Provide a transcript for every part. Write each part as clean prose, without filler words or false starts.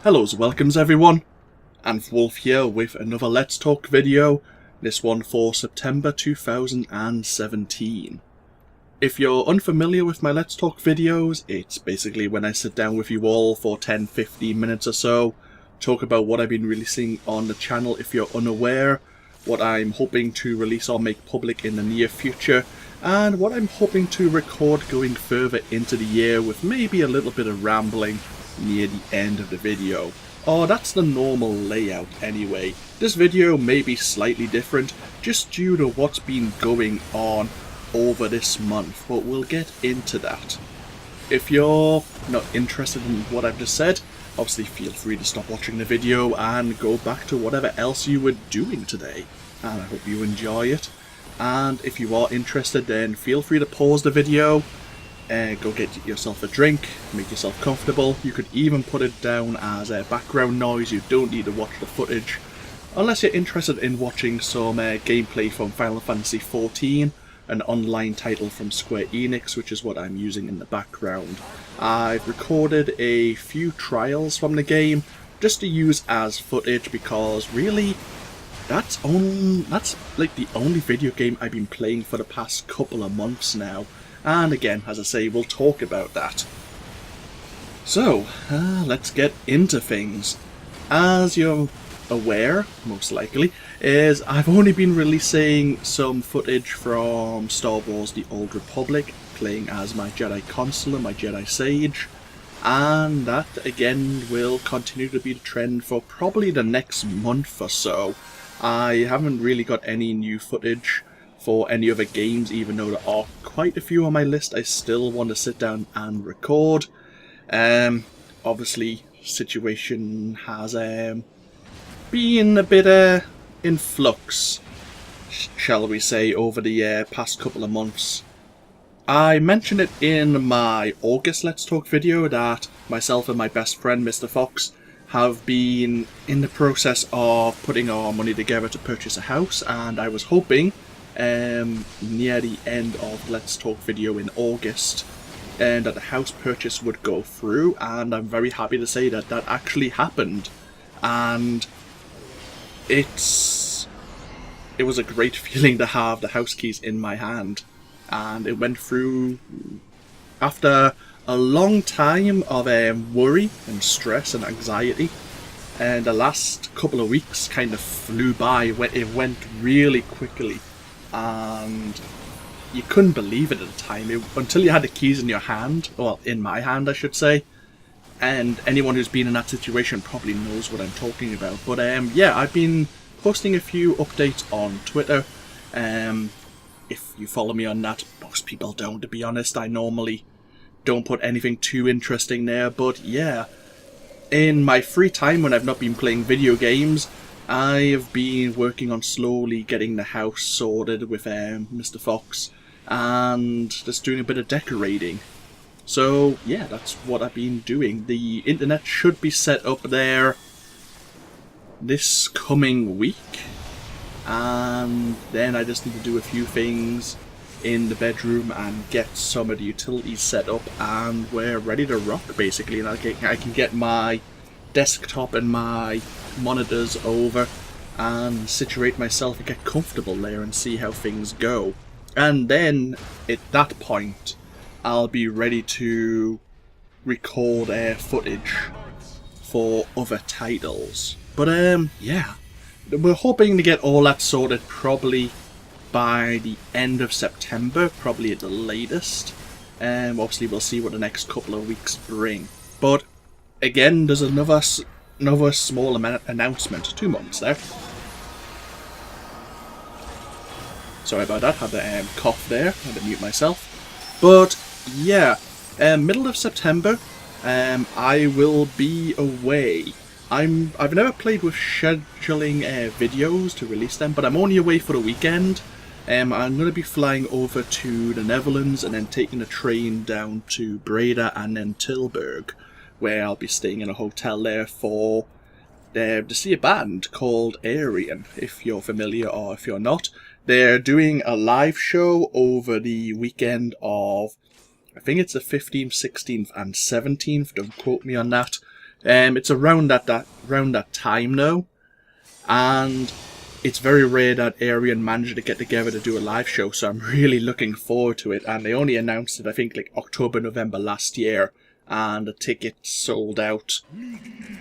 Hello, welcomes everyone. AnthWolf here with another Let's Talk video, this one for September 2017. If you're unfamiliar with my Let's Talk videos, it's basically when I sit down with you all for 10-15 minutes or so, talk about what I've been releasing on the channel if you're unaware, what I'm hoping to release or make public in the near future, and what I'm hoping to record going further into the year with maybe a little bit of rambling near the end of the video. Oh, that's the normal layout anyway. This video may be slightly different just due to what's been going on over this month, but we'll get into that. If you're not interested in what I've just said, obviously feel free to stop watching the video and go back to whatever else you were doing today. And I hope you enjoy it. And if you are interested, then feel free to pause the video, go get yourself a drink, make yourself comfortable. You could even put it down as a background noise. You don't need to watch the footage unless you're interested in watching some gameplay from Final Fantasy XIV, an online title from Square Enix, which is what I'm using in the background. I've recorded a few trials from the game just to use as footage because really that's like the only video game I've been playing for the past couple of months now. And again, as I say, we'll talk about that. So, let's get into things. As you're aware, most likely, is I've only been releasing some footage from Star Wars The Old Republic, playing as my Jedi Consular, my Jedi Sage, and that again will continue to be the trend for probably the next month or so. I haven't really got any new footage for any other games, even though there are quite a few on my list I still want to sit down and record. Obviously, situation has been a bit in flux, shall we say, over the past couple of months. I mentioned it in my August Let's Talk video that myself and my best friend Mr. Fox have been in the process of putting our money together to purchase a house, and I was hoping near the end of Let's Talk video in August and that the house purchase would go through, and I'm very happy to say that that actually happened. And it was a great feeling to have the house keys in my hand, and it went through after a long time of worry and stress and anxiety, and the last couple of weeks kind of flew by. It went really quickly, and you couldn't believe it at the time until you had the keys in your hand, well, in my hand I should say, and anyone who's been in that situation probably knows what I'm talking about. But yeah, I've been posting a few updates on Twitter. If you follow me on that, most people don't, to be honest. I normally don't put anything too interesting there, but yeah, in my free time when I've not been playing video games, I have been working on slowly getting the house sorted with Mr. Fox, and just doing a bit of decorating. So yeah, that's what I've been doing. The internet should be set up there this coming week, and then I just need to do a few things in the bedroom and get some of the utilities set up, and we're ready to rock basically. And I can get my desktop and my monitors over and situate myself and get comfortable there and see how things go. And then at that point I'll be ready to record footage for other titles. But yeah, we're hoping to get all that sorted probably by the end of September, probably at the latest. Obviously we'll see what the next couple of weeks bring. But again, there's another small announcement. 2 moments there. Sorry about that, had the cough there, had to mute myself. But yeah, middle of September, I will be away. I've never played with scheduling videos to release them, but I'm only away for the weekend. I'm going to be flying over to the Netherlands and then taking a train down to Breda and then Tilburg, where I'll be staying in a hotel there for to see a band called Aryan, if you're familiar or if you're not. They're doing a live show over the weekend of, I think it's the 15th, 16th and 17th, don't quote me on that. It's around that time now, and it's very rare that Area and manage to get together to do a live show, so I'm really looking forward to it. And they only announced it, I think, like October, November last year, and the tickets sold out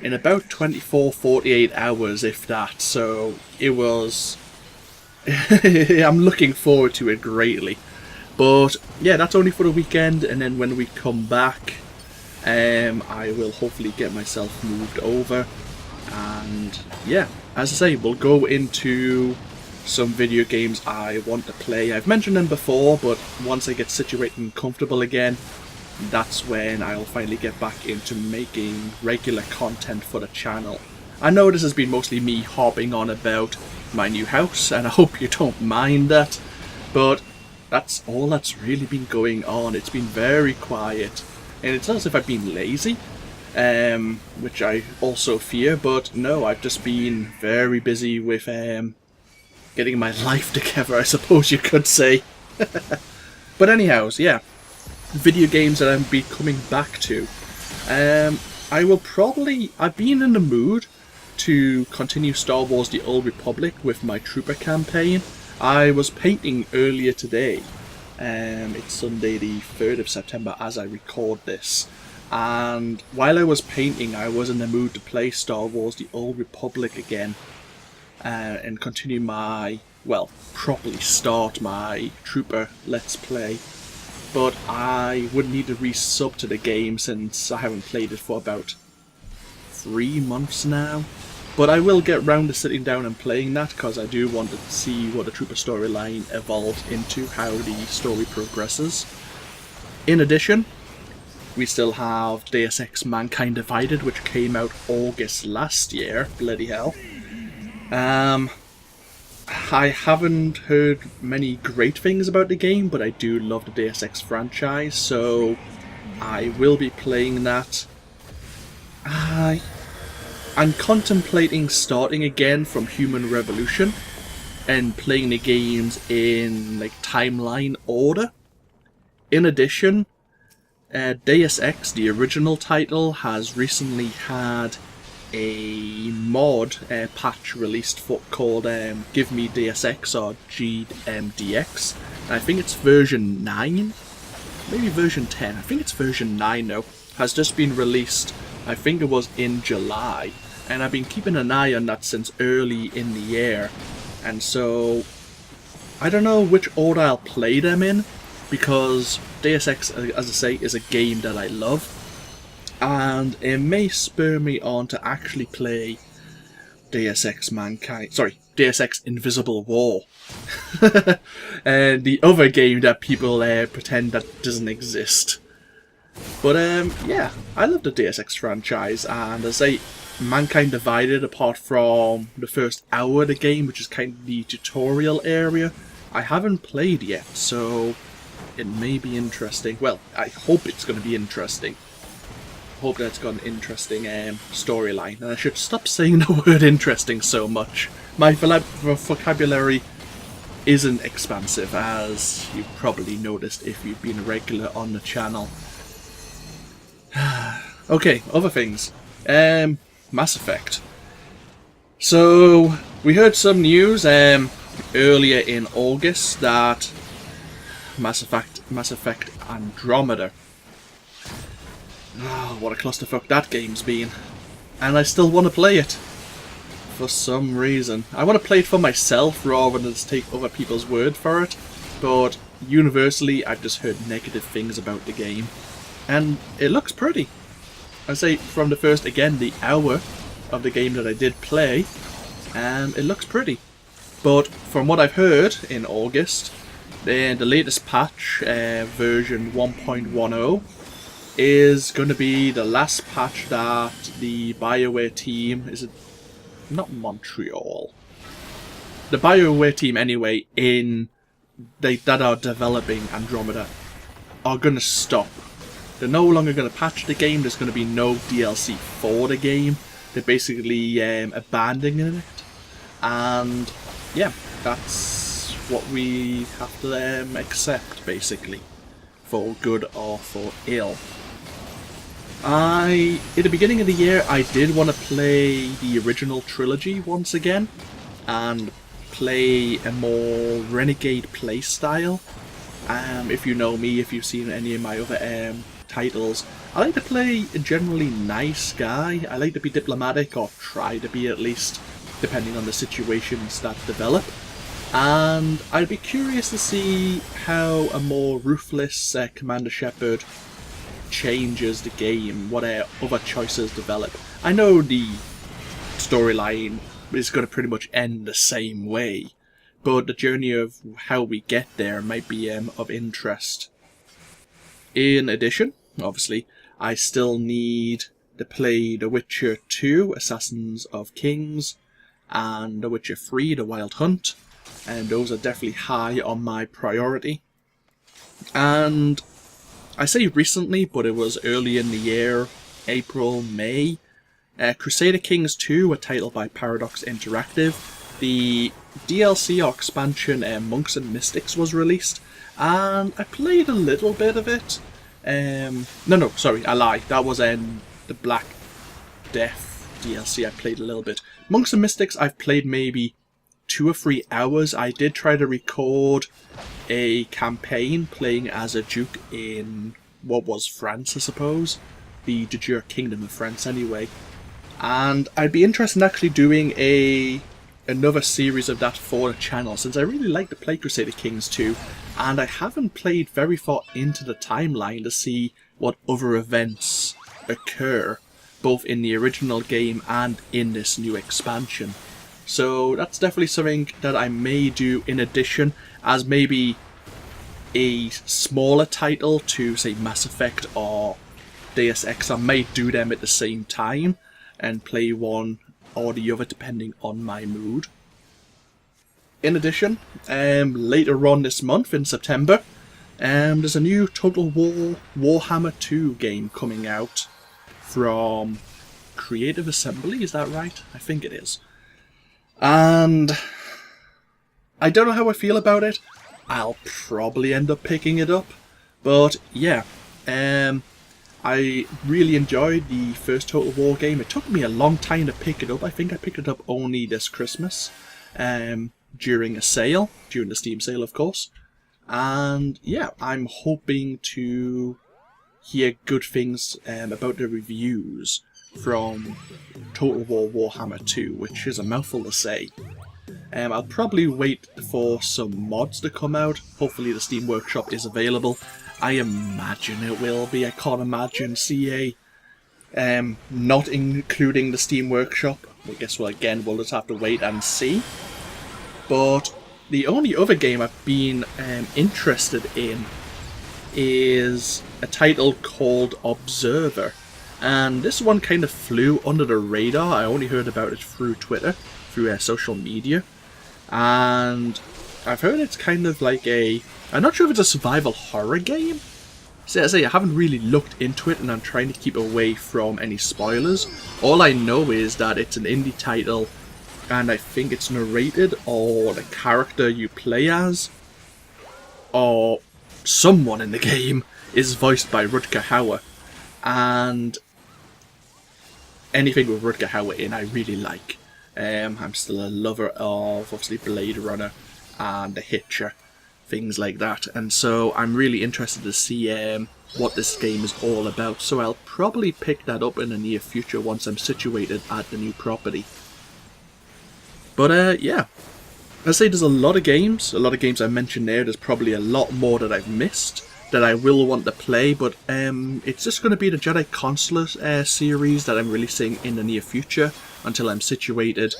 in about 24, 48 hours, if that. So it was... I'm looking forward to it greatly. But yeah, that's only for the weekend, and then when we come back, I will hopefully get myself moved over. And yeah, as I say, we'll go into some video games I want to play. I've mentioned them before, but once I get situated and comfortable again, that's when I'll finally get back into making regular content for the channel. I know this has been mostly me hopping on about my new house, and I hope you don't mind that, but that's all that's really been going on. It's been very quiet, and it's not as if I've been lazy, which I also fear, but no, I've just been very busy with getting my life together, I suppose you could say. But anyhow, yeah, video games that I've been coming back to. I've been in the mood to continue Star Wars The Old Republic with my Trooper campaign. I was painting earlier today. It's Sunday the 3rd of September as I record this. And while I was painting, I was in the mood to play Star Wars The Old Republic again. And continue my, well, properly start my Trooper Let's Play. But I would need to resub to the game since I haven't played it for about 3 months now. But I will get round to sitting down and playing that, because I do want to see what the Trooper storyline evolves into, how the story progresses. In addition, we still have Deus Ex Mankind Divided, which came out August last year. Bloody hell. I haven't heard many great things about the game, but I do love the Deus Ex franchise, so I will be playing that. I'm contemplating starting again from Human Revolution and playing the games in like timeline order. In addition, Deus Ex, the original title, has recently had a mod patch released called Give Me Deus Ex, or GMDX. I think it's version 9, maybe version 10. I think it's version 9 now. Has just been released. I think it was in July, and I've been keeping an eye on that since early in the year. And so I don't know which order I'll play them in, because Deus Ex, as I say, is a game that I love. And it may spur me on to actually play Deus Ex Invisible War. And the other game that people pretend that doesn't exist. But yeah, I love the Deus Ex franchise, and as I say, Mankind Divided, apart from the first hour of the game, which is kind of the tutorial area, I haven't played yet, so it may be interesting. Well, I hope it's going to be interesting. Hope that it's got an interesting storyline. And I should stop saying the word interesting so much. My vocabulary isn't expansive, as you've probably noticed if you've been a regular on the channel. Okay, other things. Mass Effect. So, we heard some news earlier in August that Mass Effect Andromeda. Oh, what a clusterfuck that game's been. And I still want to play it. For some reason. I want to play it for myself rather than just take other people's word for it. But universally, I've just heard negative things about the game. And it looks pretty. I say, from the first, again, the hour of the game that I did play, it looks pretty. But from what I've heard in August, the latest patch, version 1.10, is going to be the last patch that the BioWare team, is it not Montreal? The BioWare team, anyway, that are developing Andromeda, are going to stop. They're no longer going to patch the game. There's going to be no DLC for the game. They're basically abandoning it. And yeah, that's what we have to accept, basically. For good or for ill. At the beginning of the year, I did want to play the original trilogy once again, and play a more renegade playstyle. If you know me, if you've seen any of my other titles, I like to play a generally nice guy. I like to be diplomatic, or try to be at least, depending on the situations that develop. And I'd be curious to see how a more ruthless Commander Shepard changes the game, what other choices develop. I know the storyline is going to pretty much end the same way, but the journey of how we get there might be of interest. In addition, obviously, I still need to play The Witcher 2, Assassins of Kings, and The Witcher 3, The Wild Hunt, and those are definitely high on my priority. And I say recently, but it was early in the year, April, May. Crusader Kings 2, a title by Paradox Interactive. The DLC or expansion Monks and Mystics was released, and I played a little bit of it. No, sorry, I lie. That was the Black Death DLC. I played a little bit. Monks and Mystics, I've played maybe 2 or 3 hours. I did try to record a campaign playing as a duke in what was France, I suppose. The de jure Kingdom of France, anyway. And I'd be interested in actually doing another series of that for the channel, since I really like to play Crusader Kings 2, and I haven't played very far into the timeline to see what other events occur, both in the original game and in this new expansion. So that's definitely something that I may do in addition, as maybe a smaller title to, say, Mass Effect or Deus Ex. I may do them at the same time and play one or the other depending on my mood. In addition, later on this month in September, there's a new Total War Warhammer 2 game coming out from Creative Assembly, is that right? I think it is. And I don't know how I feel about it. I'll probably end up picking it up. But yeah, I really enjoyed the first Total War game. It took me a long time to pick it up. I think I picked it up only this Christmas, during a sale, during the Steam sale, of course. And yeah, I'm hoping to hear good things about the reviews from Total War Warhammer 2, which is a mouthful to say. I'll probably wait for some mods to come out. Hopefully the Steam Workshop is available. I imagine it will be. I can't imagine CA not including the Steam Workshop. I guess, well, again, we'll just have to wait and see. But the only other game I've been interested in is a title called Observer. And this one kind of flew under the radar. I only heard about it through Twitter, through social media. And I've heard it's kind of like I'm not sure if it's a survival horror game. So as I say, I haven't really looked into it, and I'm trying to keep away from any spoilers. All I know is that it's an indie title, and I think it's narrated, or the character you play as, or someone in the game, is voiced by Rutger Hauer. And anything with Rutger Hauer in, I really like. I'm still a lover of, obviously, Blade Runner and The Hitcher, things like that. And so I'm really interested to see what this game is all about. So I'll probably pick that up in the near future once I'm situated at the new property. But yeah, I say there's a lot of games I mentioned there. There's probably a lot more that I've missed that I will want to play, but it's just going to be the Jedi Consulate series that I'm releasing in the near future until I'm situated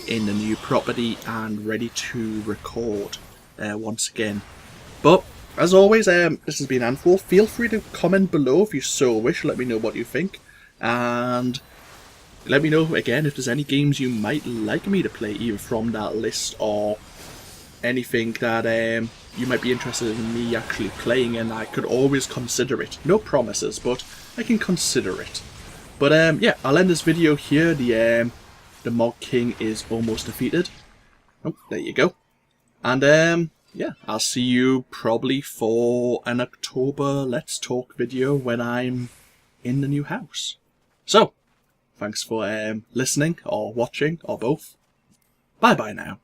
in the new property and ready to record once again. But as always, this has been AnthWolf. Feel free to comment below if you so wish. Let me know what you think, and let me know again if there's any games you might like me to play, either from that list or anything that you might be interested in me actually playing, and I could always consider it. No promises, but I can consider it. But yeah, I'll end this video here. The Mog King is almost defeated. Oh, there you go. And yeah, I'll see you probably for an October Let's Talk video when I'm in the new house. So, thanks for listening or watching or both. Bye bye now.